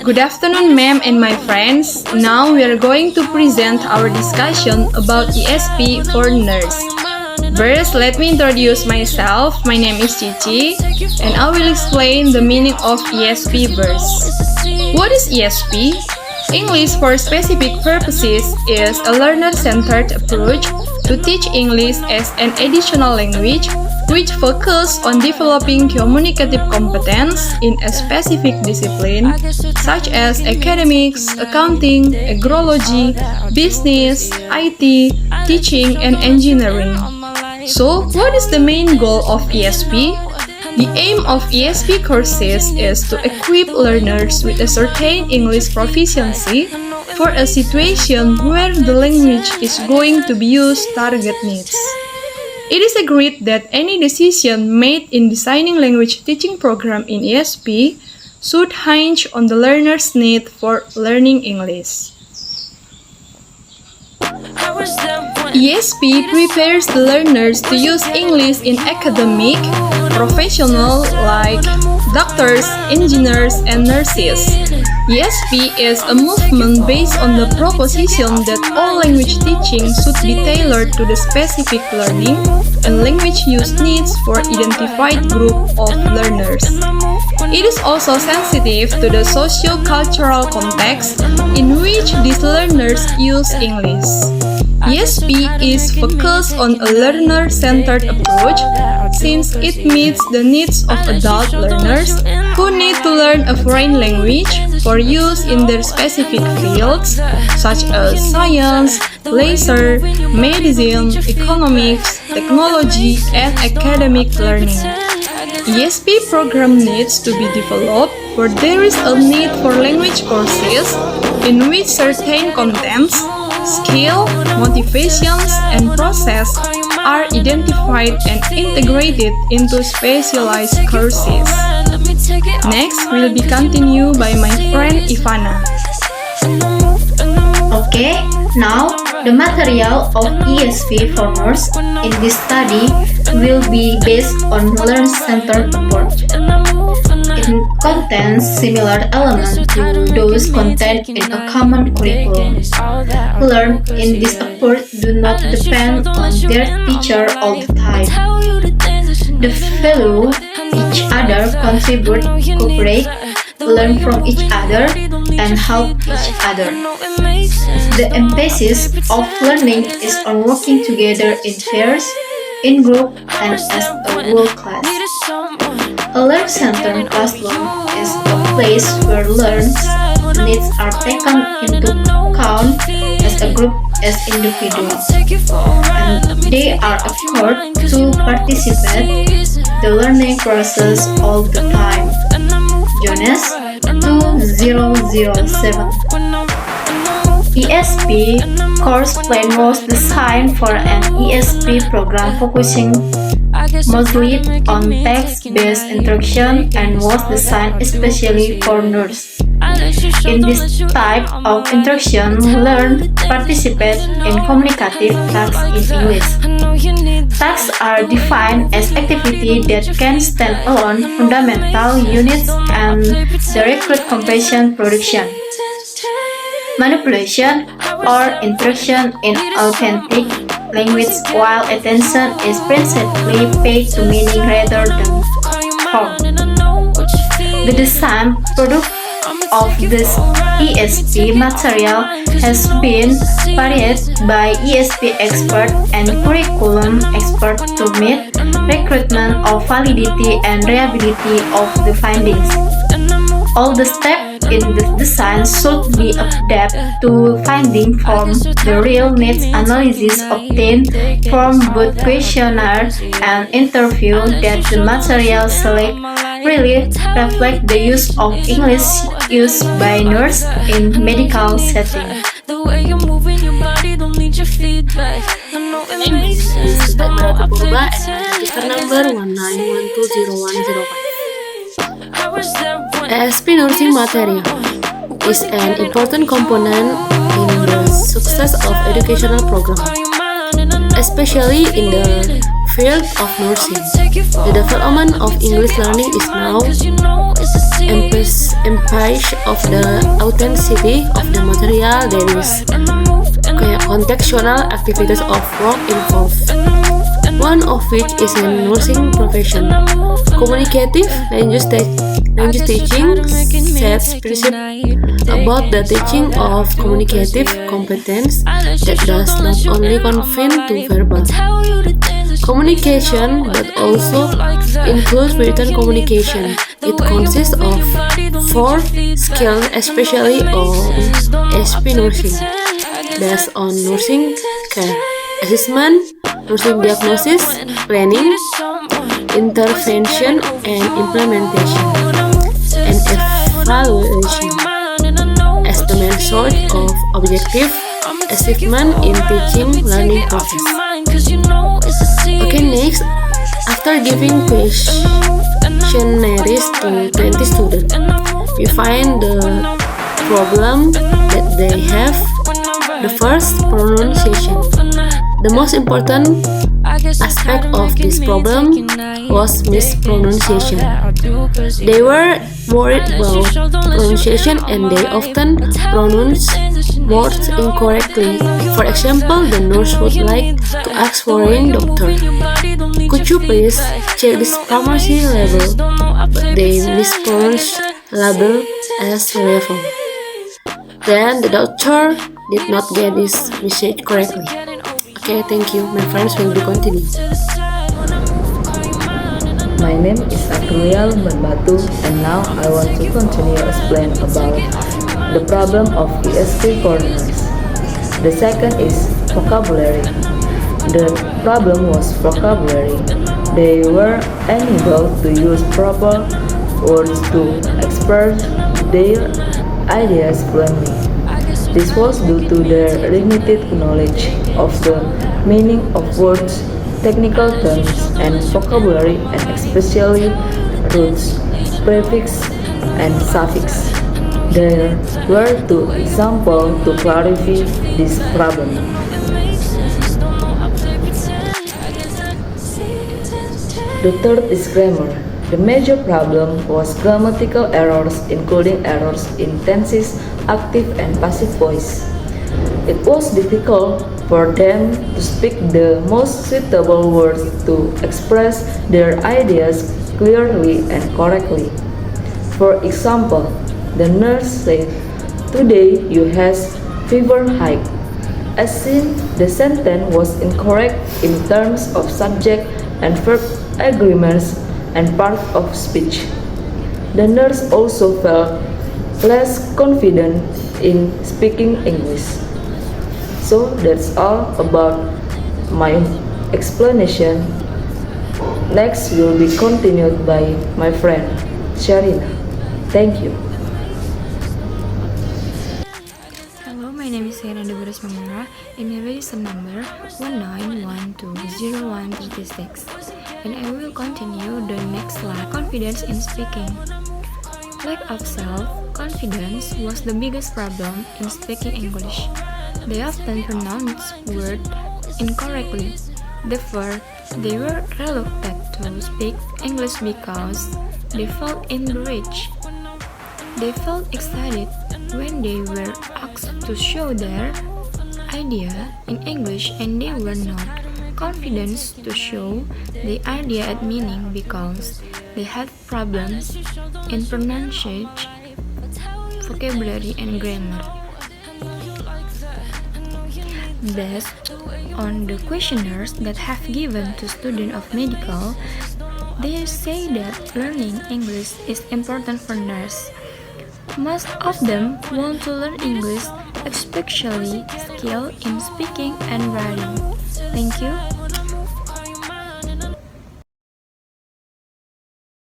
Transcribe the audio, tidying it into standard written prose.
Good afternoon, ma'am and my friends. Now we are going to present our discussion about ESP for Nurse. First, let me introduce myself. My name is Cici, and I will explain the meaning of ESP first. What is ESP? English for specific purposes is a learner-centered approach to teach English as an additional language which focus on developing communicative competence in a specific discipline such as academics, accounting, agrology, business, IT, teaching, and engineering. So, what is the main goal of ESP? The aim of ESP courses is to equip learners with a certain English proficiency for a situation where the language is going to be used target needs. It is agreed that any decision made in designing language teaching program in ESP should hinge on the learner's need for learning English. ESP prepares the learners to use English in academic, professional like doctors, engineers, and nurses. ESP is a movement based on the proposition that all language teaching should be tailored to the specific learning and language use needs for identified group of learners. It is also sensitive to the socio-cultural context in which these learners use English. ESP is focused on a learner-centered approach since it meets the needs of adult learners who need to learn a foreign language for use in their specific fields such as science, leisure, medicine, economics, technology, and academic learning. ESP program needs to be developed where there is a need for language courses in which certain contents, skill, motivations, and process are identified and integrated into specialized courses. Next will be continued by my friend Ivana. Okay, now the material of ESP for Nurse in this study will be based on learner-centered approach. It contains similar elements to those contained in a common curriculum. Learners in this approach do not depend on their teacher all the time. They value each other, contribute, cooperate, learn from each other, and help each other. The emphasis of learning is on working together in pairs, in group, and as a whole class. A learner-centered classroom is a place where learners' needs are taken into account as a group as individuals, and they are encouraged to participate the learning process all the time. Jonas 2007. ESP course plan was designed for an ESP program focusing mostly on text-based instruction and was designed especially for nurses. In this type of instruction, learners participate in communicative tasks in English. Tasks are defined as activities that can stand alone, fundamental units, and direct comprehension production. Manipulation or instruction in authentic language while attention is principally paid to meaning rather than form. The design product of this ESP material has been varied by ESP experts and curriculum experts to meet recruitment of validity and reliability of the findings. All the steps in the design should be adapted to findings from the real needs analysis obtained from both questionnaire and interview that the material select really reflect the use of English used by nurses in medical setting. Purba and register number 19120105. ESP nursing material is an important component in the success of educational program, especially in the field of nursing. The development of English learning is now emphasis of the authenticity of the material. There is contextual activities of work involved, one of which is in nursing profession. Communicative language teaching sets principles about the teaching of communicative competence that does not only confine to verbal communication but also includes written communication. It consists of 4 skills, especially on ESP nursing, based on nursing care, assessment, nursing diagnosis, planning, intervention and implementation, and evaluation as the main source of objective achievement in teaching learning process. Okay, next, after giving questionnaires to 20 students, we find the problem that they have. The first, pronunciation. The most important aspect of this problem was mispronunciation. They were worried about pronunciation and they often pronounce words incorrectly. For example, the nurse would like to ask foreign doctor, "Could you please check this pharmacy label?" But they mispronounce label as level. Then the doctor did not get this message correctly. Okay, thank you. My friends will be continued. My name is Akriel Merbatu, and now I want to continue explain about the problem of ESP for Nurse. The second is vocabulary. The problem was vocabulary. They were unable to use proper words to express their ideas plainly. This was due to their limited knowledge of the meaning of words, technical terms, and vocabulary, and especially roots, prefix, and suffix. There were 2 examples to clarify this problem. The third is grammar. The major problem was grammatical errors, including errors in tenses, active and passive voice. It was difficult for them to speak the most suitable words to express their ideas clearly and correctly. For example, the nurse said, "Today you has fever high," as in the sentence was incorrect in terms of subject and verb agreements and part of speech. The nurse also felt less confident in speaking English. So that's all about my explanation. Next will be continued by my friend Sharina. Thank you. Hello, my name is Hera Deburas Mamura and my register number 19120136, and I will continue the next slide. Confidence in speaking. Lack of self-confidence was the biggest problem in speaking English. They often pronounce words incorrectly. Therefore, they were reluctant to speak English because they felt embarrassed. They felt excited when they were asked to show their idea in English, and they were not confident to show the idea at meaning because they had problems in pronunciation, vocabulary, and grammar. Based on the questionnaires that have given to students of medical, they say that learning English is important for nurses. Most of them want to learn English, especially skill in speaking and writing. Thank you.